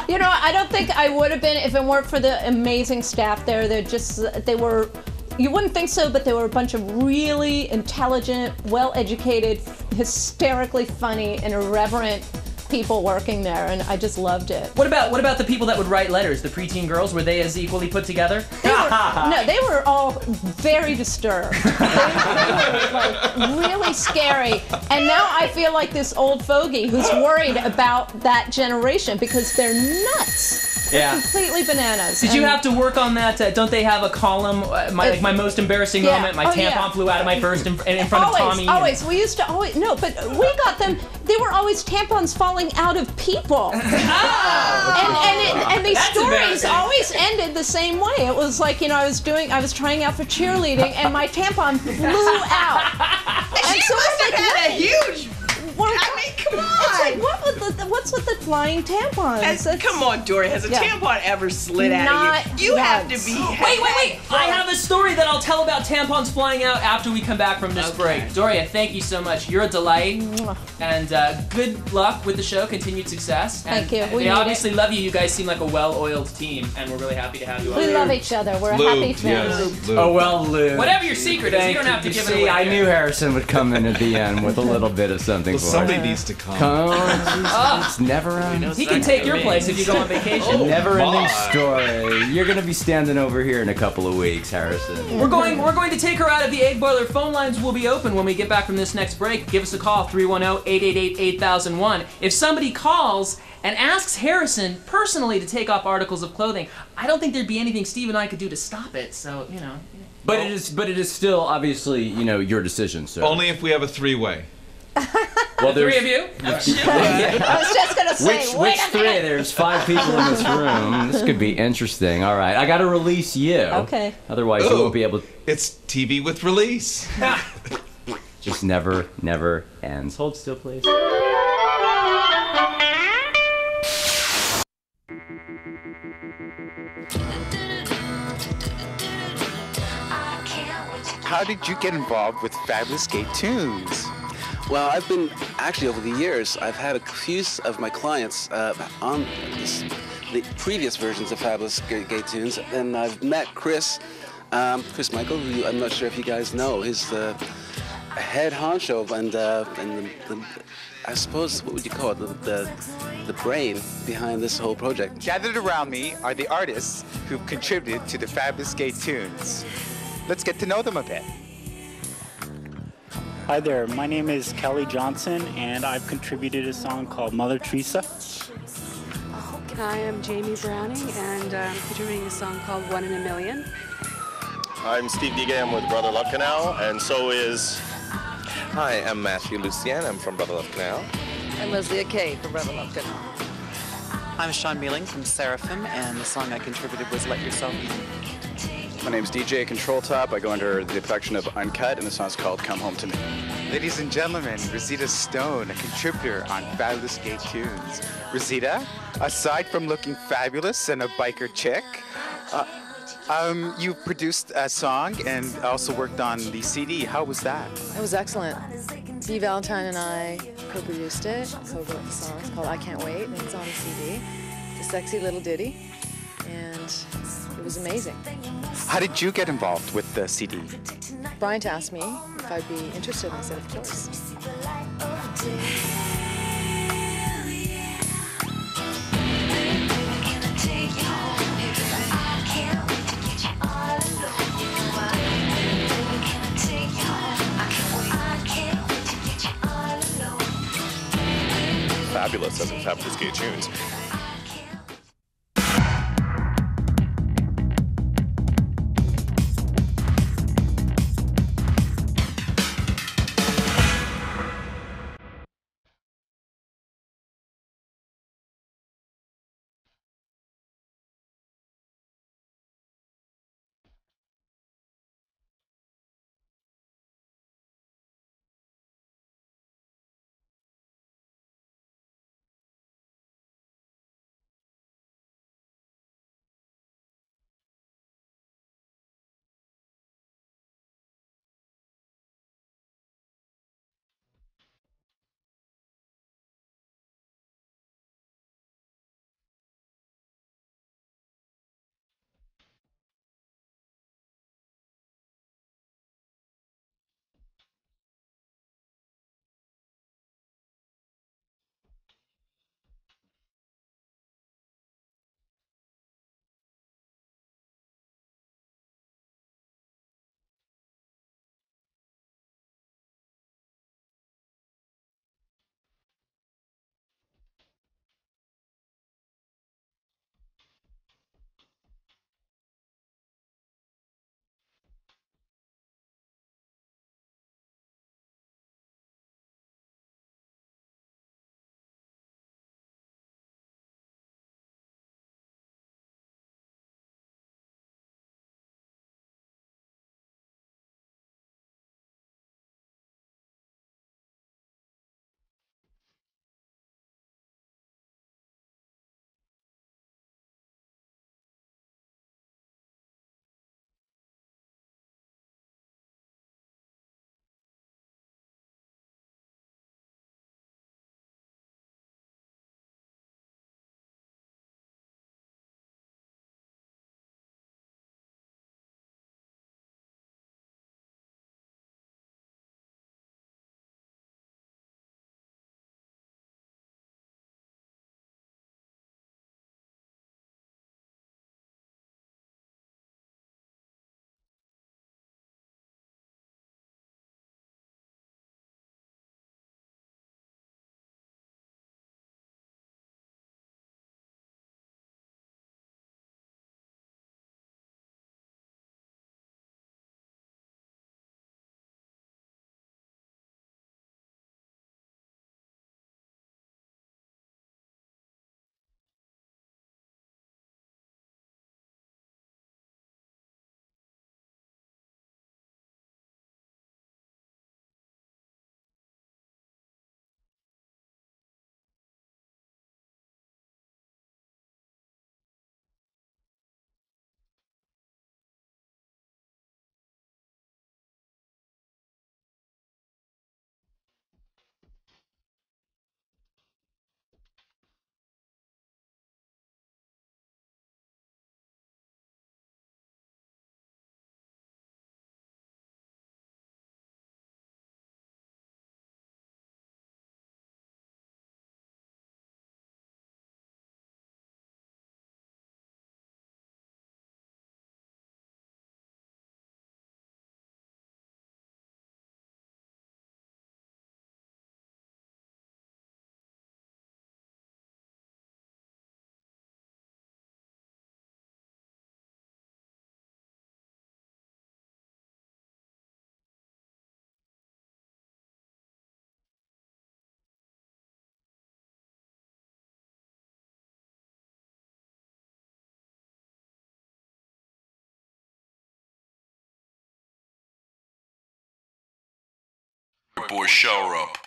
You know, I don't think I would have been if it weren't for the amazing staff there. They were, you wouldn't think so, but they were a bunch of really intelligent, well-educated, hysterically funny, and irreverent people working there, and I just loved it. What about the people that would write letters, the preteen girls? Were they as equally put together? They were all very disturbed. They were like really scary. And now I feel like this old fogey who's worried about that generation because they're nuts. Yeah. Completely bananas. Did you have to work on that? Don't they have a column, my most embarrassing moment, my tampon flew out of my purse in front of Tommy? Always. We used to always, no, but we got them, they were always tampons falling out of people. And these stories always ended the same way. It was like, you know, I was trying out for cheerleading and my tampon flew out. And so must have had a huge... I mean, come on. It's like, what's with the flying tampons? Come on, Doria. Has a tampon ever slid out of you? You have to be... Wait. I have a story that I'll tell about tampons flying out after we come back from this break. Doria, thank you so much. You're a delight. And good luck with the show. Continued success. Thank you. They obviously love you. You guys seem like a well-oiled team, and we're really happy to have you on. We love each other. We're a happy family. Oh, well, Lou. Whatever your secret is, you don't have to give it away. I knew Harrison would come in at the end with a little bit of something for somebody needs to come. It's never ends. He can take your place if you go on vacation. Never-ending story. You're going to be standing over here in a couple of weeks, Harrison. We're going to take her out of the egg boiler. Phone lines will be open when we get back from this next break. Give us a call, 310-888-8001. If somebody calls and asks Harrison personally to take off articles of clothing. I don't think there'd be anything Steve and I could do to stop it, so, you know. But it is still obviously, you know, your decision, sir. Only if we have a three-way. Well, The three of you? I was just going to say, which three? There's 5 people in this room. This could be interesting. All right, I got to release you. Okay. Otherwise, you won't be able to. It's TV with release. Just never ends. Hold still, please. How did you get involved with Fabulous Gay Tunes? Well, I've been, actually over the years, I've had a few of my clients on the previous versions of Fabulous Gay Tunes, and I've met Chris Michael, who I'm not sure if you guys know. He's the head honcho and I suppose, what would you call it, the brain behind this whole project. Gathered around me are the artists who've contributed to the Fabulous Gay Tunes. Let's get to know them a bit. Hi there, my name is Kelly Johnson, and I've contributed a song called Mother Teresa. I am Jamie Browning, and I'm contributing a song called One in a Million. I'm Steve Deegam with Brother Love Canal, and so is... Hi, I'm Matthew Lucian. I'm from Brother Love Canal. I'm Leslie Kay from Brother Love Canal. I'm Sean Mealing from Seraphim, and the song I contributed was Let Yourself Be. My name's DJ Control Top. I go under the production of Uncut, and the song's called Come Home to Me. Ladies and gentlemen, Rosita Stone, a contributor on Fabulous Gay Tunes. Rosita, aside from looking fabulous and a biker chick, you produced a song and also worked on the CD. How was that? It was excellent. Dee Valentine and I co-produced it, co-wrote the song. It's called I Can't Wait, and it's on the CD. It's a sexy little ditty, and it was amazing. How did you get involved with the CD? Bryant asked me if I'd be interested, and I said, of course. Fabulous as in Fabulous Gay Tunes. Boy show up.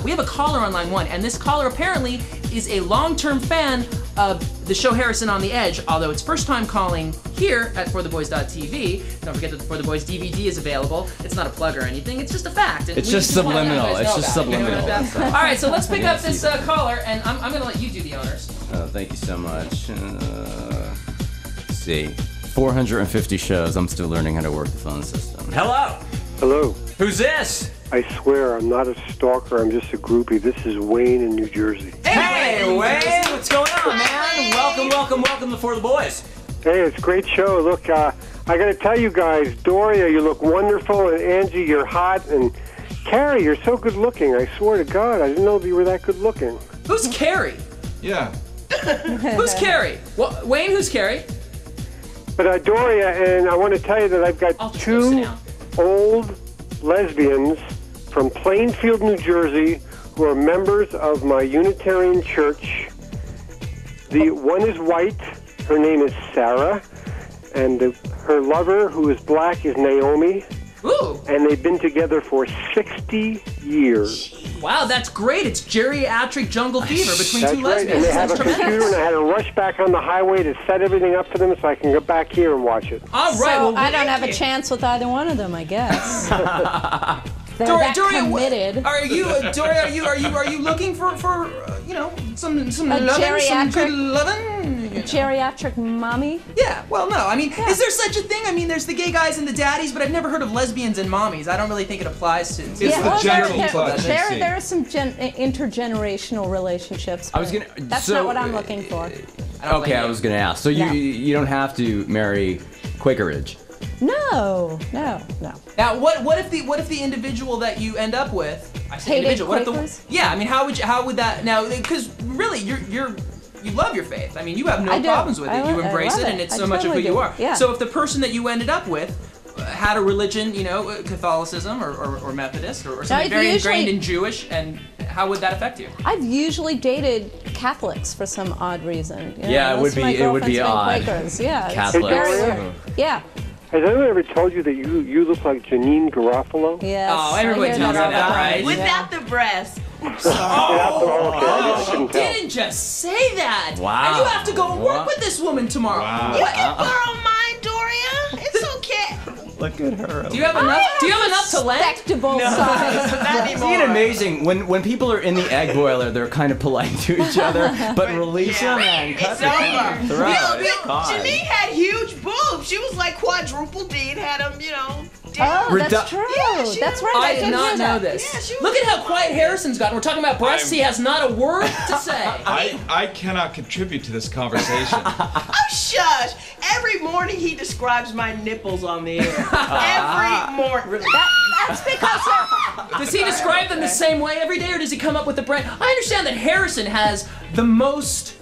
We have a caller on line 1, and this caller apparently is a long-term fan of the show Harrison on the Edge, although it's first time calling here at ForTheBoys.tv. Don't forget that the For the Boys DVD is available. It's not a plug or anything, it's just a fact. It's just subliminal. It's just subliminal. All right, so let's pick up this caller, and I'm going to let you do the honors. Oh, thank you so much. Let's see. 450 shows. I'm still learning how to work the phone system. Hello. Hello. Who's this? I swear I'm not a stalker, I'm just a groupie. This is Wayne in New Jersey. Hey, Wayne, what's going on, man? Welcome to For the Boys. Hey, it's a great show. Look, I gotta tell you guys, Doria, you look wonderful, and Angie, you're hot, and Cary, you're so good looking. I swear to God, I didn't know you were that good looking. Who's Cary? Yeah. Who's Cary? Well, Wayne, who's Cary? But Doria, and I want to tell you that I've got 2 old lesbians from Plainfield, New Jersey, who are members of my Unitarian church. The one is white, her name is Sarah, and her lover, who is black, is Naomi. Ooh. And they've been together for 60 years. Wow, that's great. It's geriatric jungle fever between That's 2 right. lesbians. And they have That's a computer, tremendous. and I had to rush back on the highway to set everything up for them so I can go back here and watch it. All right, So well, I don't have a chance with either one of them, I guess. They're Doria, that committed. Are you, Doria? Are you looking for some A loving, some good geriatric- loving? Geriatric mommy? Yeah. Well, no. I mean, is there such a thing? I mean, there's the gay guys and the daddies, but I've never heard of lesbians and mommies. I don't really think it applies to. There are some intergenerational relationships. I was gonna. That's so, not what I'm looking for. Okay, I was gonna ask. So you don't have to marry Quakerage. No. Now, what if the individual that you end up with? I say Hated individual. What if Quakers? yeah, I mean, how would that now? Because really, you love your faith. I mean, you have no I do. problems with it. You embrace love it, and it's I so much of who totally you do. are. Yeah. So if the person that you ended up with had a religion, Catholicism or Methodist or something very ingrained in Jewish, and how would that affect you? I've usually dated Catholics for some odd reason. You know, Yeah, it would most of my be girlfriends have been odd. Quakers. Yeah, Catholics. it's very weird. Yeah. Has anyone ever told you that you look like Janine Garofalo? Yes. Oh, everybody I hear tells me that, right? Without the breast. Oh, didn't just say that. Wow. And you have to go and work Wow. with this woman tomorrow. Wow. You can borrow mine, Doria. It's okay. Look at her. Do you have enough? Do you have enough to lend? Respectable size. Not Isn't anymore. it amazing when people are in the egg boiler, they're kind of polite to each other, but release them and cut It's the over. throat. Janine had huge boobs. She was like quadruple D and had them, down. Oh, that's true. Yeah, she that's had- right. I did not know this. Yeah, she was Look at how quiet Harrison's gotten. We're talking about breasts. He has not a word to say. I cannot contribute to this conversation. Oh, shush. Every morning he describes my nipples on the air. Every morning. That's because Does he describe them the same way every day, or does he come up with a brand? I understand that Harrison has the most.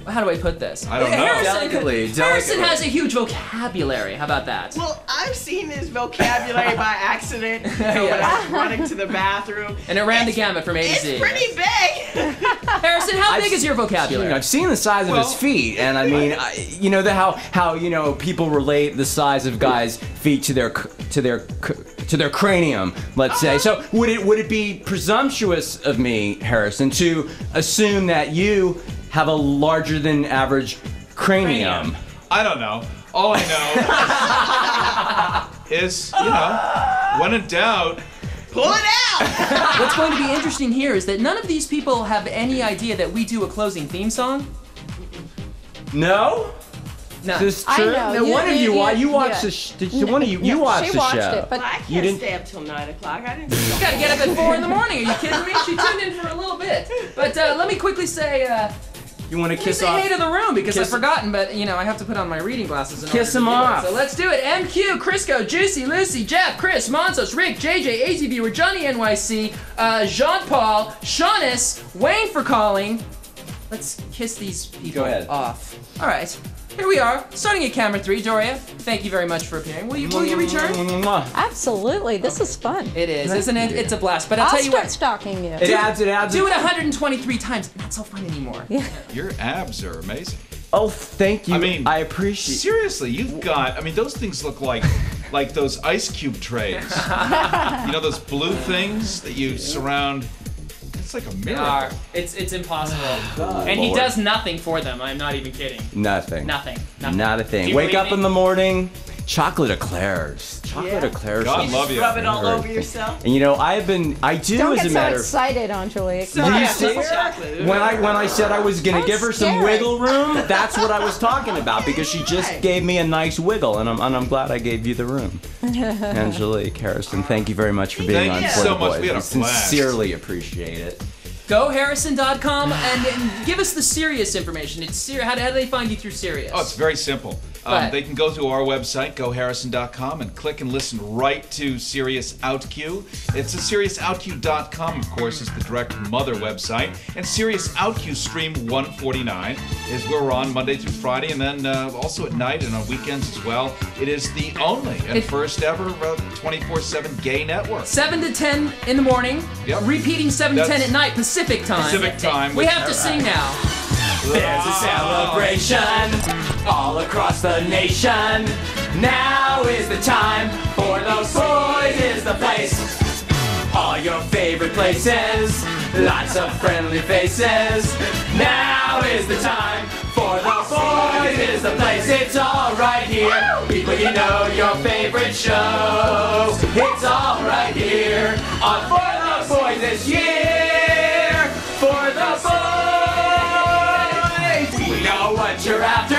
How do I put this? I don't know. Harrison has a huge vocabulary. How about that? Well, I've seen his vocabulary by accident when I was running to the bathroom. And it ran the gamut from A to Z. It's pretty big. Harrison, how big is your vocabulary? I've seen the size of his feet, and I mean, how people relate the size of guys' feet to their cranium, let's say. So would it be presumptuous of me, Harrison, to assume that you have a larger than average cranium? I don't know. All I know is, when in doubt, pull it out. What's going to be interesting here is that none of these people have any idea that we do a closing theme song. No? No. This is true. I know. Now, one of you watched yeah. the one of you watched she the watched show. it, but I You can't didn't- stay up till 9 o'clock. I didn't. You gotta get up at 4 in the morning. Are you kidding me? She tuned in for a little bit. But let me quickly say, You want to kiss say off? hey to the room because I've Kiss- forgotten, but I have to put on my reading glasses. In Kiss order to him do it. off. So let's do it. MQ, Crisco, Juicy, Lucy, Jeff, Chris, Monzos, Rick, JJ, AZ Viewer, Johnny NYC, Jean-Paul, Shaunis, Wayne for calling. Let's kiss these people off. All right. Here we are, starting at camera 3. Doria, thank you very much for appearing. Will you return? Absolutely. This is fun. It is, isn't it? It's a blast. But I'll I'll tell you start what. stalking you. It adds. Do it 123 times. Not so fun anymore. Yeah. your abs are amazing. Oh, thank you. I mean, I appreciate. Seriously, you've got. I mean, those things look like those ice cube trays. You know those blue things that you surround. It's like a miracle. It's impossible. Lord. And he does nothing for them. I'm not even kidding. Nothing. Nothing. Not a Do thing. you Wake believe up me? in the morning, chocolate eclairs. Chocolate eclairs. God love you. Rub it all over yourself. And you know, I do Don't as get a so matter of excited, Angelique. When I said I was gonna give her some scary. wiggle room, that's what I was talking about because she just gave me a nice wiggle, and I'm glad I gave you the room. Angelique, Harrison, thank you very much for being on Thank you For so the much. Boys. We had a I blast. sincerely appreciate it. GoHarrison.com and give us the Sirius information. It's how do they find you through Sirius? Oh, it's very simple. They can go to our website, GoHarrison.com, and click and listen right to Sirius OutQ. It's a SiriusOutQ.com, of course, is the direct mother website. And Sirius OutQ Stream 149 is where we're on Monday through Friday, and then also at night and on weekends as well. It is the only and first ever 24/7 gay network. 7 to 10 in the morning, repeating 7 to 10 at night, Pacific time. Pacific time. We have to sing now. There's a celebration all across the nation. Now is the time for those boys is the place. All your favorite places, lots of friendly faces. Now is the time for those boys is the place. It's all right here. People, you know your favorite show. It's all right here on For the Boys this year. For the boys. We know what you're after.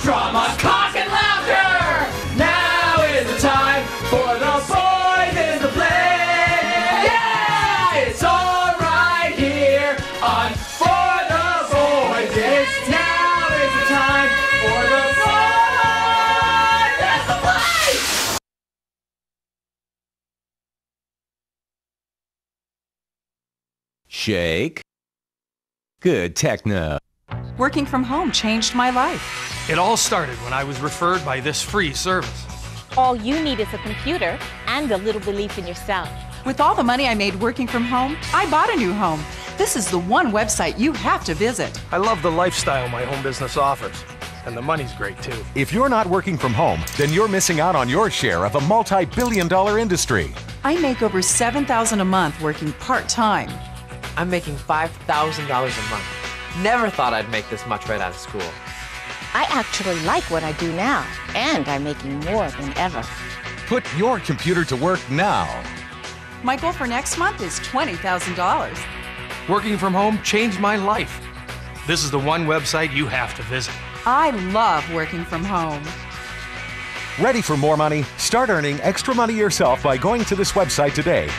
Drama, cock, and laughter. Now is the time for the boys is the play. Yeah, it's all right here on For the Boys. It's now is the time for the boys is the play. Shake. Good techno. Working from home changed my life. It all started when I was referred by this free service. All you need is a computer and a little belief in yourself. With all the money I made working from home, I bought a new home. This is the one website you have to visit. I love the lifestyle my home business offers. And the money's great too. If you're not working from home, then you're missing out on your share of a multi-billion-dollar industry. I make over $7,000 a month working part-time. I'm making $5,000 a month. Never thought I'd make this much right out of school. I actually like what I do now, and I'm making more than ever. Put your computer to work now. My goal for next month is $20,000. Working from home changed my life. This is the one website you have to visit. I love working from home. Ready for more money? Start earning extra money yourself by going to this website today.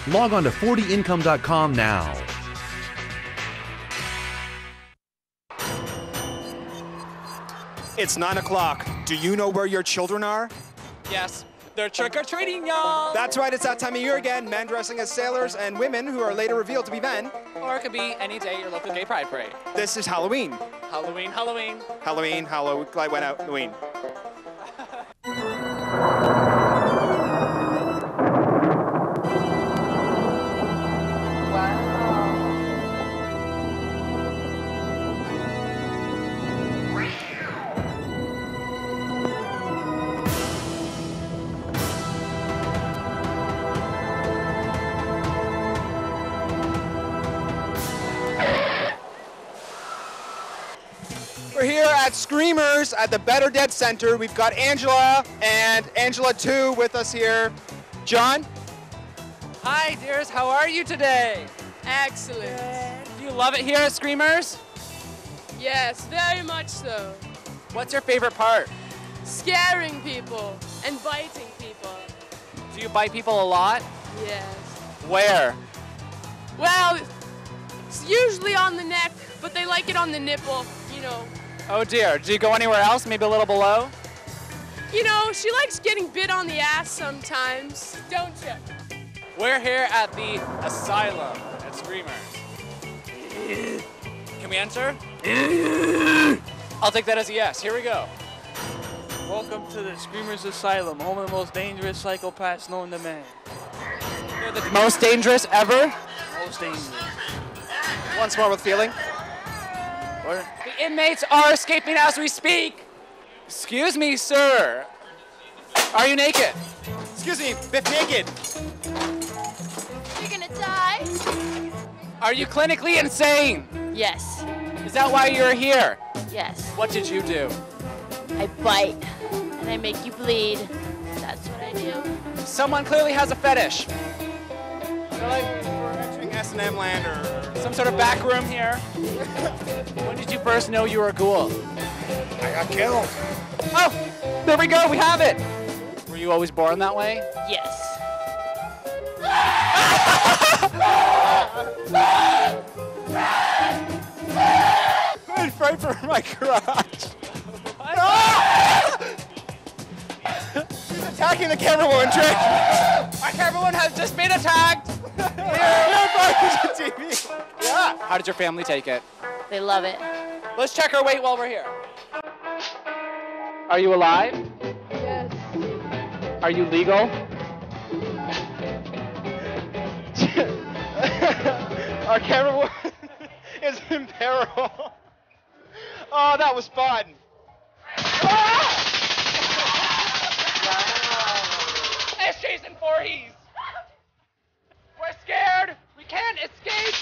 Log on to 40income.com now. It's 9 o'clock. Do you know where your children are? Yes, they're trick-or-treating, y'all! That's right, it's that time of year again. Men dressing as sailors and women who are later revealed to be men. Or it could be any day at your local gay pride parade. This is Halloween. Halloween, Halloween. Halloween, I went out, Halloween. We're here at Screamers at the Better Dead Center. We've got Angela and Angela 2 with us here. John? Hi, dears. How are you today? Excellent. Do you love it here at Screamers? Yes, very much so. What's your favorite part? Scaring people and biting people. Do you bite people a lot? Yes. Where? Well, it's usually on the neck, but they like it on the nipple, you know. Oh dear. Do you go anywhere else? Maybe a little below? You know, she likes getting bit on the ass sometimes, don't you? We're here at the Asylum at Screamers. Can we enter? I'll take that as a yes. Here we go. Welcome to the Screamers Asylum, home of the most dangerous psychopaths known to man. They're the most dangerous ever? Most dangerous. Once more with feeling. What? The inmates are escaping as we speak. Excuse me, sir. Are you naked? Excuse me, Biff naked. You're gonna die. Are you clinically insane? Yes. Is that why you're here? Yes. What did you do? I bite and I make you bleed. That's what I do. Someone clearly has a fetish. Feel like we're entering S&M land or Some sort of back room here. When did you first know you were a ghoul? I got killed. Oh, there we go. We have it. Were you always born that way? Yes. I'm right for my crotch. He's attacking the camera woman, Trick. Our cameraman has just been attacked. Yeah. How did your family take it? They love it. Let's check our weight while we're here. Are you alive? Yes. Are you legal? Our cameraman is in peril. Oh, that was fun. It's Jason Voorhees. We're scared. We can't escape.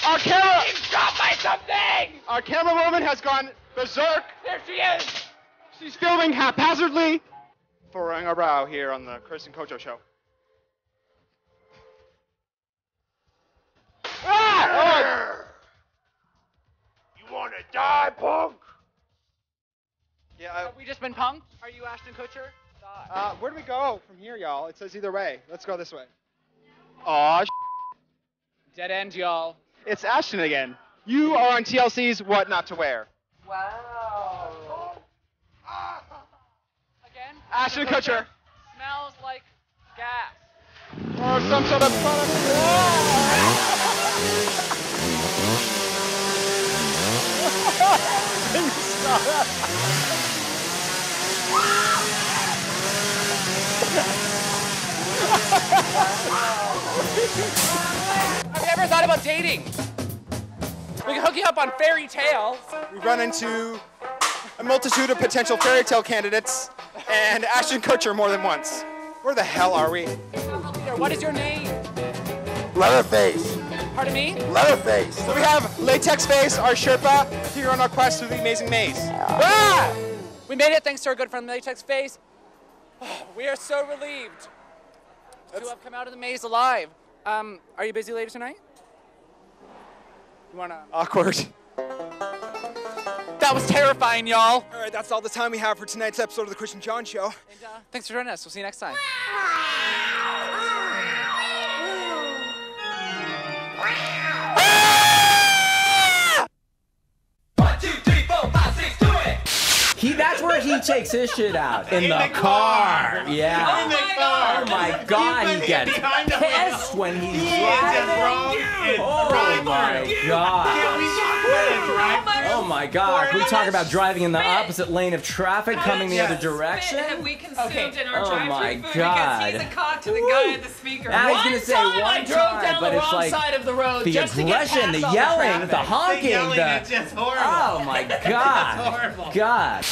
Our camera. Being shot by something. Our camera woman has gone berserk. There she is. She's filming haphazardly. Furrowing our brow here on the Chris and Kojo show. Ah! You want to die, punk? Yeah. Have we just been punked? Are you Ashton Kutcher? Where do we go from here, y'all? It says either way. Let's go this way. Aw, Dead end, y'all. it's Ashton again. You are on TLC's What Not to Wear. Wow. Again? Ashton Kutcher. Smells like gas. Or some sort of product. Can you stop that? Have you ever thought about dating? We can hook you up on fairy tales. We've run into a multitude of potential fairy tale candidates and Ashton Kutcher more than once. Where the hell are we? What is your name? Leatherface. Pardon me? Leatherface. So we have Latex Face, our Sherpa, here on our quest through the amazing maze. Ah! We made it thanks to our good friend Latex Face. We are so relieved to have come out of the maze alive. Are you busy later tonight? You wanna? Awkward. That was terrifying, y'all. All right, that's all the time we have for tonight's episode of the Chris and John Show. And, thanks for joining us. We'll see you next time. That's where he takes his shit out. In the car. Yeah. In the car. Oh my God, he gets pissed when he's driving. Oh my God. Oh my God. Can we talk about driving in the opposite lane of traffic, coming the other direction? Have we consumed in our Oh drive-thru my food? God. Because he's a cock to the guy at the speaker. Now he's gonna say I drove down but the it's wrong like side of the road the just to get aggression, past the all yelling, traffic. the honking, The yelling is the just horrible. oh my God, It's horrible. God.